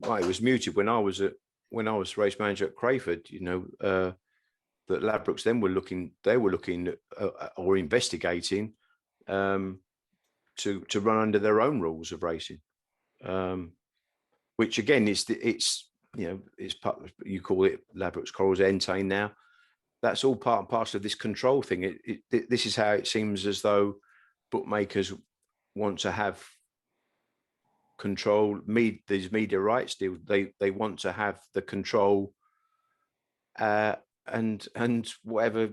well, it was muted when I was race manager at Crayford. That Ladbrokes then were looking or investigating to run under their own rules of racing, which again it's part of, you call it Ladbrokes Corals Entain now. That's all part and parcel of this control thing. This is how it seems as though bookmakers want to have control. These media rights deals. They want to have the control, and whatever.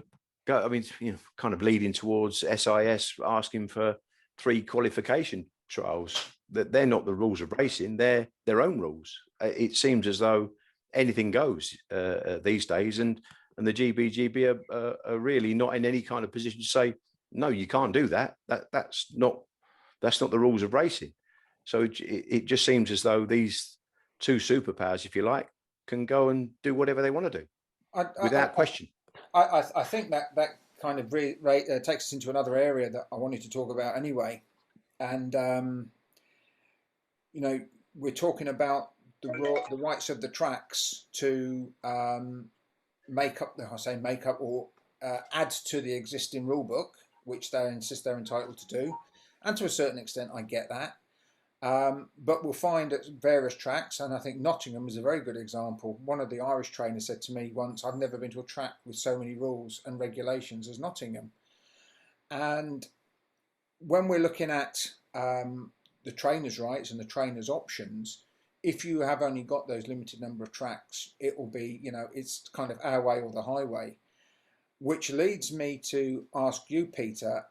I mean, kind of leading towards SIS asking for 3 qualification trials. That they're not the rules of racing; they're their own rules. It seems as though anything goes these days, and the GBGB are really not in any kind of position to say no, you can't do that. That's not the rules of racing. So it just seems as though these 2 superpowers, if you like, can go and do whatever they want to do without question. I think that kind of takes us into another area that I wanted to talk about anyway. And, we're talking about the rights of the tracks to make up or add to the existing rule book, which they insist they're entitled to do. And to a certain extent, I get that. But we'll find at various tracks, and I think Nottingham is a very good example. One of the Irish trainers said to me once, I've never been to a track with so many rules and regulations as Nottingham. And when we're looking at the trainers' rights and the trainers' options, if you have only got those limited number of tracks, it will be, it's kind of our way or the highway. Which leads me to ask you, Peter,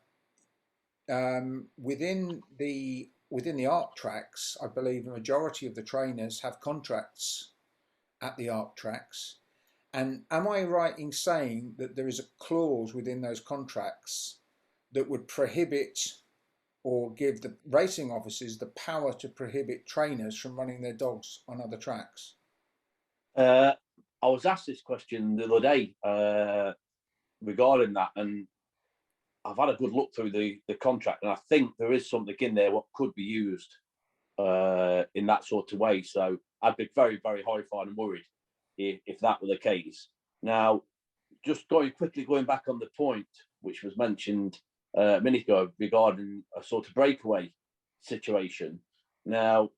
within the ARC tracks, I believe the majority of the trainers have contracts at the ARC tracks. And am I right in saying that there is a clause within those contracts that would prohibit or give the racing officers the power to prohibit trainers from running their dogs on other tracks? I was asked this question the other day regarding that, and I've had a good look through the contract, and I think there is something in there what could be used in that sort of way. So I'd be very, very horrified and worried if that were the case. Now, just going back on the point which was mentioned a minute ago regarding a sort of breakaway situation. Now,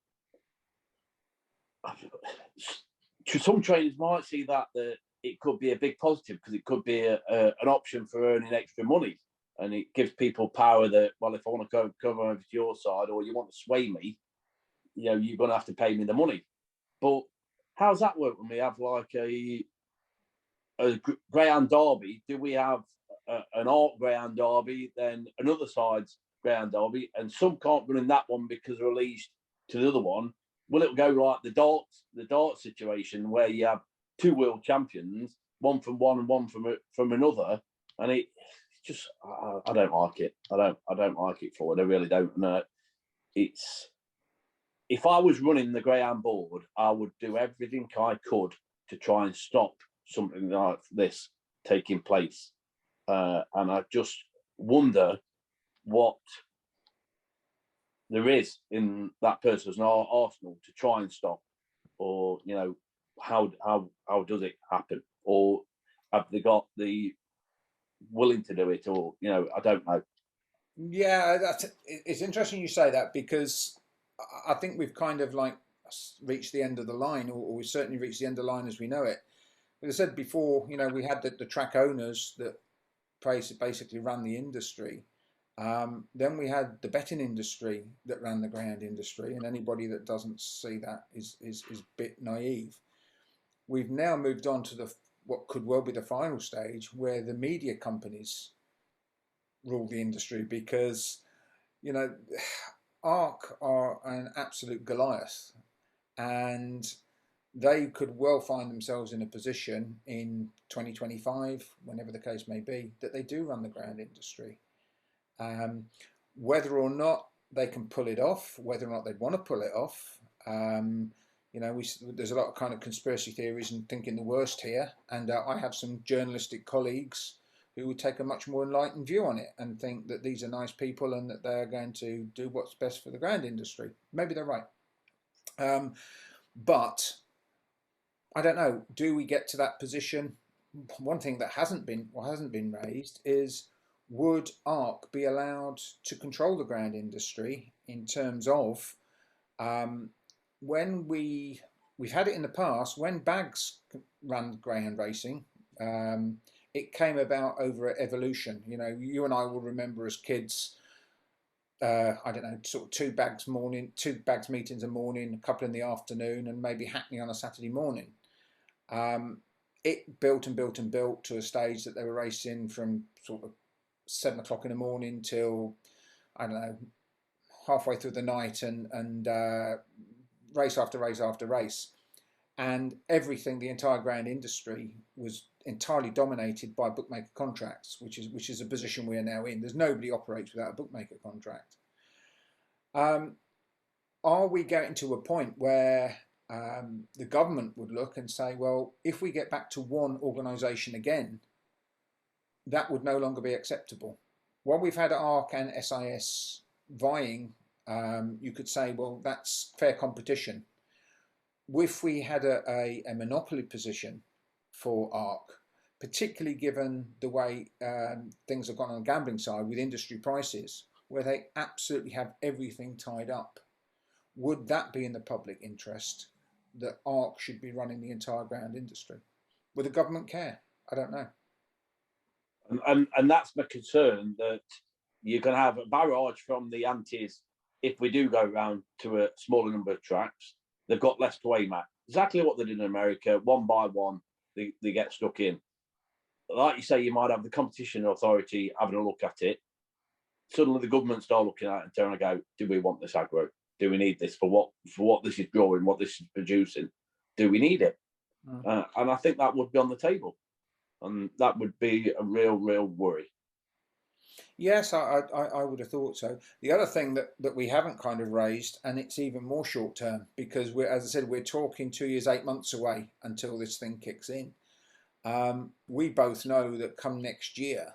some trainers might see that it could be a big positive because it could be an option for earning extra money. And it gives people power that, well, if I want to come over to your side or you want to sway me, you're going to have to pay me the money. But how's that work when we have like a Greyhound derby? Do we have an ARC Greyhound derby, then another side's Greyhound derby, and some can't run in that one because they're released to the other one? Will it go like the darts situation where you have 2 world champions, one from one and one from another, and it just I don't like it. I don't like it for it. I really don't. It's if I was running the Greyhound board, I would do everything I could to try and stop something like this taking place. And I just wonder what there is in that person's arsenal to try and stop, or how does it happen, or have they got the willing to do it, or I don't know. Yeah, it's interesting you say that, because I think we've kind of like reached the end of the line, or we've certainly reached the end of the line as we know it. As I said before, we had the track owners that basically ran the industry. Then we had the betting industry that ran the Greyhound industry, and anybody that doesn't see that is a bit naive. We've now moved on to what could well be the final stage, where the media companies rule the industry, because ARC are an absolute Goliath, and they could well find themselves in a position in 2025, whenever the case may be, that they do run the Greyhound industry. Whether or not they can pull it off, whether or not they'd want to pull it off, there's a lot of kind of conspiracy theories and thinking the worst here. And I have some journalistic colleagues who would take a much more enlightened view on it and think that these are nice people and that they're going to do what's best for the Greyhound industry. Maybe they're right. But I don't know, do we get to that position? One thing that hasn't been raised is, would ARC be allowed to control the ground industry in terms of, when we've had it in the past when Bags ran greyhound racing, it came about over evolution. You know, you and I will remember as kids, I don't know, sort of two bags meetings a morning, a couple in the afternoon, and maybe Hackney on a Saturday morning. It built and built and built to a stage that they were racing from sort of 7 o'clock in the morning till, I don't know, halfway through the night, and race after race after race. And everything, the entire ground industry was entirely dominated by bookmaker contracts, which is a position we are now in. There's nobody operates without a bookmaker contract. Are we getting to a point where the government would look and say, well, if we get back to one organisation again, that would no longer be acceptable? While we've had ARC and SIS vying, you could say, well, that's fair competition. If we had a monopoly position for ARC, particularly given the way things have gone on the gambling side with industry prices, where they absolutely have everything tied up, would that be in the public interest that ARC should be running the entire ground industry? Would the government care? I don't know. And that's my concern, that you're going to have a barrage from the antis if we do go round to a smaller number of tracks. They've got less to aim at. Exactly what they did in America, one by one, they get stuck in. Like you say, you might have the competition authority having a look at it. Suddenly the government start looking at it and turn and go, do we want this aggro? Do we need this for what this is drawing, what this is producing? Do we need it? And I think that would be on the table. And that would be a real worry. Yes, I would have thought so. The other thing that we haven't kind of raised, and it's even more short term, because as I said, we're talking 2 years, 8 months away until this thing kicks in. We both know that come next year,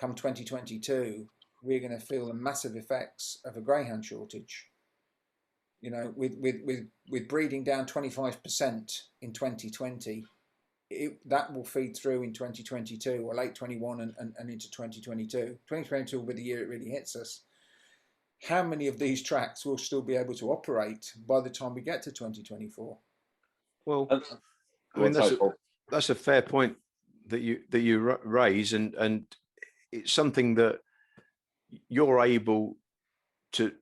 come 2022, we're going to feel the massive effects of a greyhound shortage. You know, with breeding down 25% in 2020. That will feed through in 2022 or late 21 and into 2022. 2022 will be the year it really hits us. How many of these tracks will still be able to operate by the time we get to 2024? Well, I mean, that's a fair point that you raise, and it's something that you're able to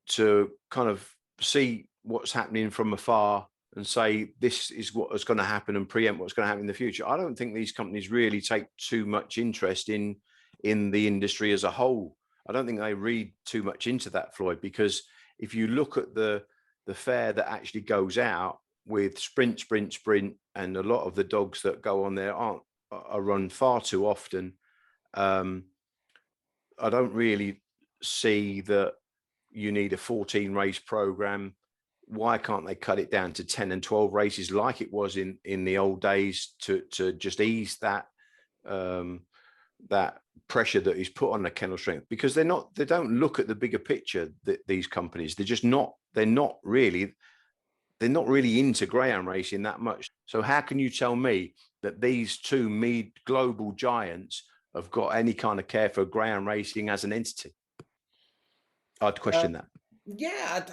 kind of see what's happening from afar and say this is what is going to happen and preempt what's going to happen in the future. I don't think these companies really take too much interest in the industry as a whole. I don't think they read too much into that, Floyd, because if you look at the fare that actually goes out with sprint, and a lot of the dogs that go on there are run far too often, I don't really see that you need a 14 race program. Why can't they cut it down to 10 and 12 races like it was in the old days to just ease that that pressure that is put on the kennel strength? Because they don't look at the bigger picture, these companies. They're not really into greyhound racing that much. So how can you tell me that these two global giants have got any kind of care for greyhound racing as an entity? I'd question that. Yeah,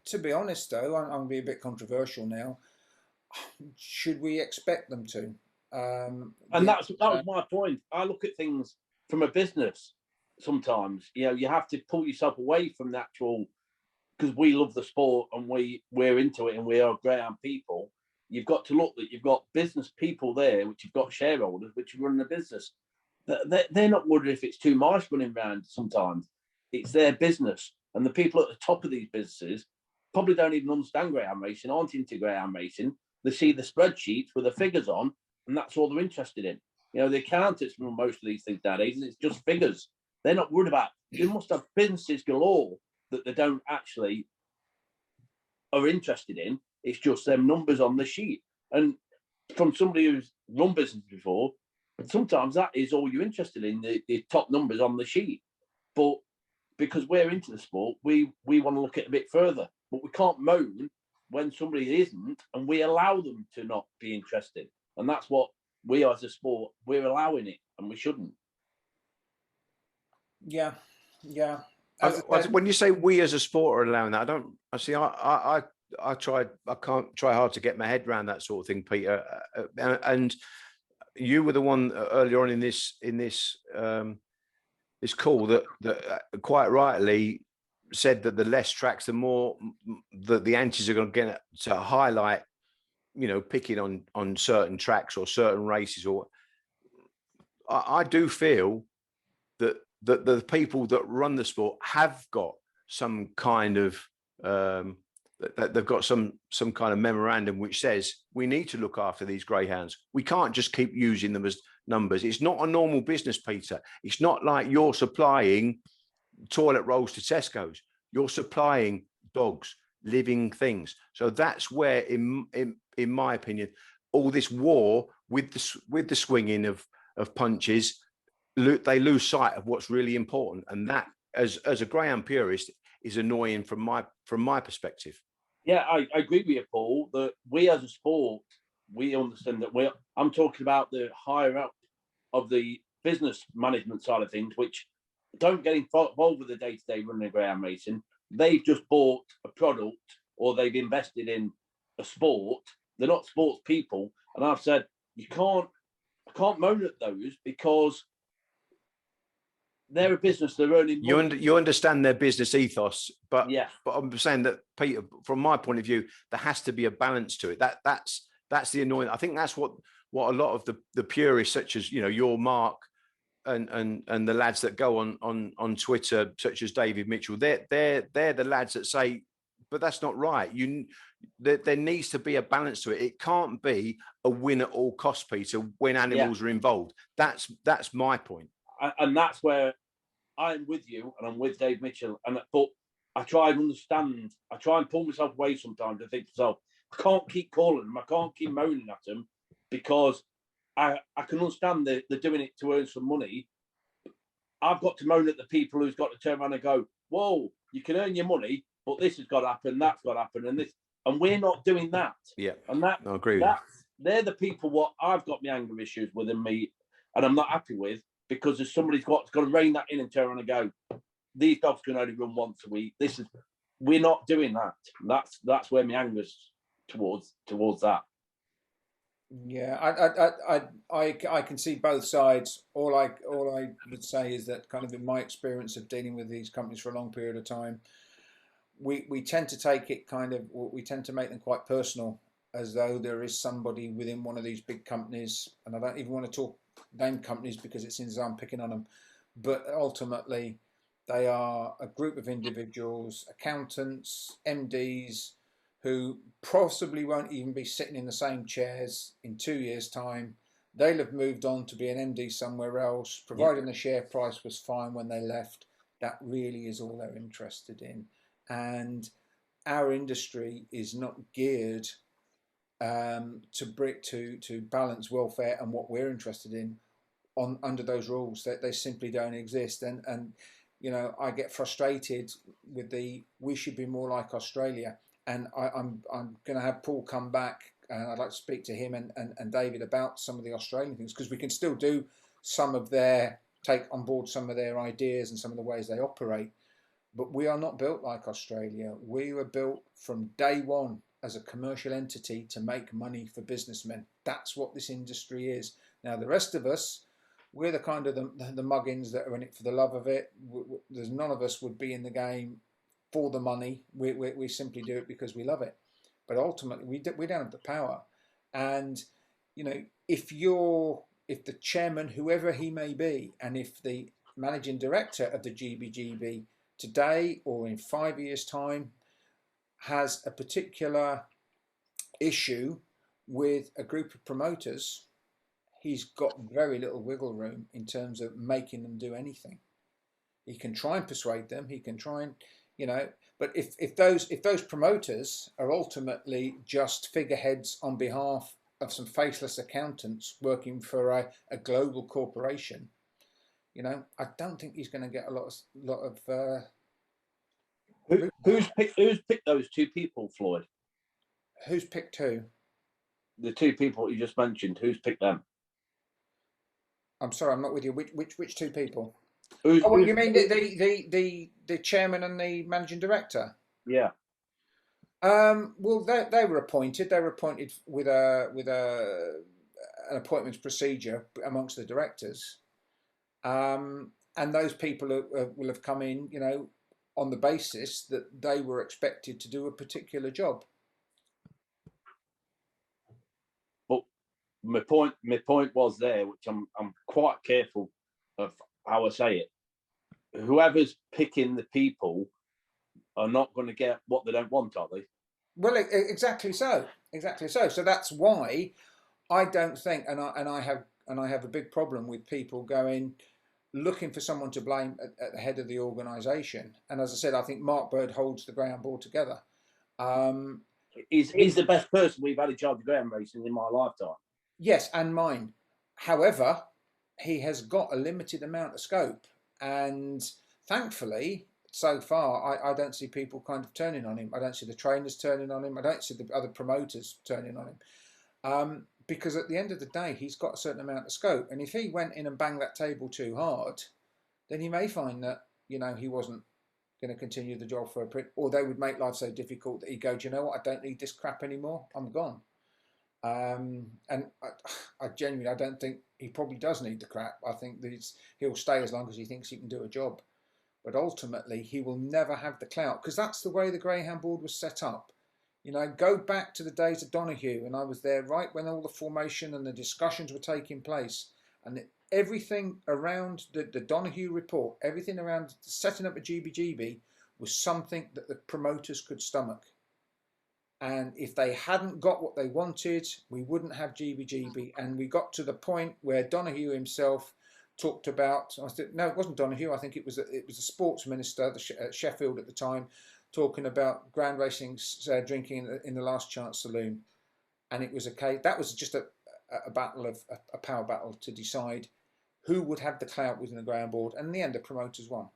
to be honest though, I'm going to be a bit controversial now. Should we expect them to? And that was my point. I look at things from a business sometimes. You know, you have to pull yourself away from the actual, because we love the sport and we're into it and we are greyhound people. You've got to look that you've got business people there, which you've got shareholders, which run the business. They're not worried if it's two mice running around sometimes. It's their business. And the people at the top of these businesses probably don't even understand greyhound racing, aren't into greyhound racing. They see the spreadsheets with the figures on, and that's all they're interested in. You know, the accountants run most of these things nowadays, and it's just figures. They're not worried about. They must have businesses galore that they don't actually are interested in. It's just them numbers on the sheet. And from somebody who's run business before, sometimes that is all you're interested in, the top numbers on the sheet. But because we're into the sport, we want to look at it a bit further. But we can't moan when somebody isn't, and we allow them to not be interested. And that's what we as a sport, we're allowing it, and we shouldn't. Yeah. When you say we as a sport are allowing that, I can't try hard to get my head around that sort of thing, Peter. And you were the one earlier on in this this call that quite rightly said that the less tracks, the more that the antis are going to get to highlight, picking on certain tracks or certain races. Or I do feel that the people that run the sport have got some kind of they've got some kind of memorandum which says we need to look after these greyhounds. We can't just keep using them as numbers. It's not a normal business, Peter. It's not like you're supplying toilet rolls to Tesco's. You're supplying dogs, living things. So that's where, in my opinion, all this war with the swinging of punches, they lose sight of what's really important, and that, as a greyhound purist, is annoying from my perspective. Yeah, I agree with you, Paul, that we as a sport, we understand that I'm talking about the higher up of the business management side of things, which don't get involved with the day-to-day running of greyhound racing. They've just bought a product, or they've invested in a sport. They're not sports people. And I've said, I can't moan at those, because they're a business, they're earning money. You understand their business ethos, but yeah. But I'm saying that, Peter, from my point of view, there has to be a balance to it. That's the annoying. I think that's what a lot of the purists, such as your Mark and the lads that go on Twitter, such as David Mitchell, they're the lads that say, but that's not right. There needs to be a balance to it. It can't be a win at all costs, Peter, when animals are involved. That's my point. And that's where I'm with you, and I'm with Dave Mitchell. But I try and understand. I try and pull myself away sometimes to think to myself, I can't keep calling them. I can't keep moaning at them, because I can understand they're doing it to earn some money. I've got to moan at the people who's got to turn around and go, whoa, you can earn your money, but this has got to happen, that's got to happen, and we're not doing that. Yeah, and I agree with you. They're the people what I've got my anger issues within me, and I'm not happy with, because there's somebody's got to rein that in and turn around and go, these dogs can only run once a week. We're not doing that. That's where my anger's towards that. Yeah, I can see both sides. All I would say is that, kind of in my experience of dealing with these companies for a long period of time, we tend to take it we tend to make them quite personal, as though there is somebody within one of these big companies, and I don't even want to name companies because it seems I'm picking on them, but ultimately they are a group of individuals, accountants, MDs, who possibly won't even be sitting in the same chairs in 2 years' time. They'll have moved on to be an MD somewhere else, providing the share price was fine when they left. That really is all they're interested in. And our industry is not geared to balance welfare and what we're interested in under those rules. That they simply don't exist. And I get frustrated with we should be more like Australia. And I'm going to have Paul come back, and I'd like to speak to him and David about some of the Australian things, because we can still do take on board some of their ideas and some of the ways they operate. But we are not built like Australia. We were built from day one as a commercial entity to make money for businessmen. That's what this industry is. Now, the rest of us, we're the kind of the muggins that are in it for the love of it. There's none of us would be in the game for the money. We simply do it because we love it. But ultimately, we don't have the power. And if the chairman, whoever he may be, and if the managing director of the GBGB today or in 5 years' time has a particular issue with a group of promoters, he's got very little wiggle room in terms of making them do anything. He can try and persuade them. He can try and but if those promoters are ultimately just figureheads on behalf of some faceless accountants working for a global corporation, I don't think he's going to get a lot of. Who's picked those two people, Floyd? Who's picked who? The two people you just mentioned. Who's picked them? I'm sorry, I'm not with you. Which two people? Who's, Oh, what who's, you mean the chairman and the managing director? yeah. Well, they were appointed. They were appointed with an appointments procedure amongst the directors, and those people will have come in, you know, on the basis that they were expected to do a particular job. But my point was there, which I'm quite careful of how I say it. Whoever's picking the people are not going to get what they don't want, are they? Well, exactly so, exactly so. So that's why I don't think, and I have a big problem with people going looking for someone to blame at the head of the organisation. And as I said, I think Mark Byrd holds the Greyhound board together. He's the best person we've had in charge of Greyhound racing in my lifetime. Yes, and mine. However, he has got a limited amount of scope, and thankfully, so far, I don't see people kind of turning on him. I don't see the trainers turning on him. I don't see the other promoters turning on him. Because at the end of the day, he's got a certain amount of scope. And if he went in and banged that table too hard, then he may find that, you know, he wasn't going to continue the job for a bit, or they would make life so difficult that he'd go, do you know what, I don't need this crap anymore. I'm gone. And I genuinely, I don't think he probably does need the crap. I think that he'll stay as long as he thinks he can do a job. But ultimately, he will never have the clout, because that's the way the Greyhound board was set up. You know, go back to the days of Donoghue, and I was there right when all the formation and the discussions were taking place. And everything around the Donoghue report, everything around setting up a GBGB was something that the promoters could stomach. And if they hadn't got what they wanted, we wouldn't have GBGB. And we got to the point where Donoghue himself talked about, no, it wasn't Donoghue, I think it was the sports minister at Sheffield at the time, talking about ground racing drinking in the last chance saloon. And it was that was just a power battle to decide who would have the clout within the ground board. And in the end, the promoters won.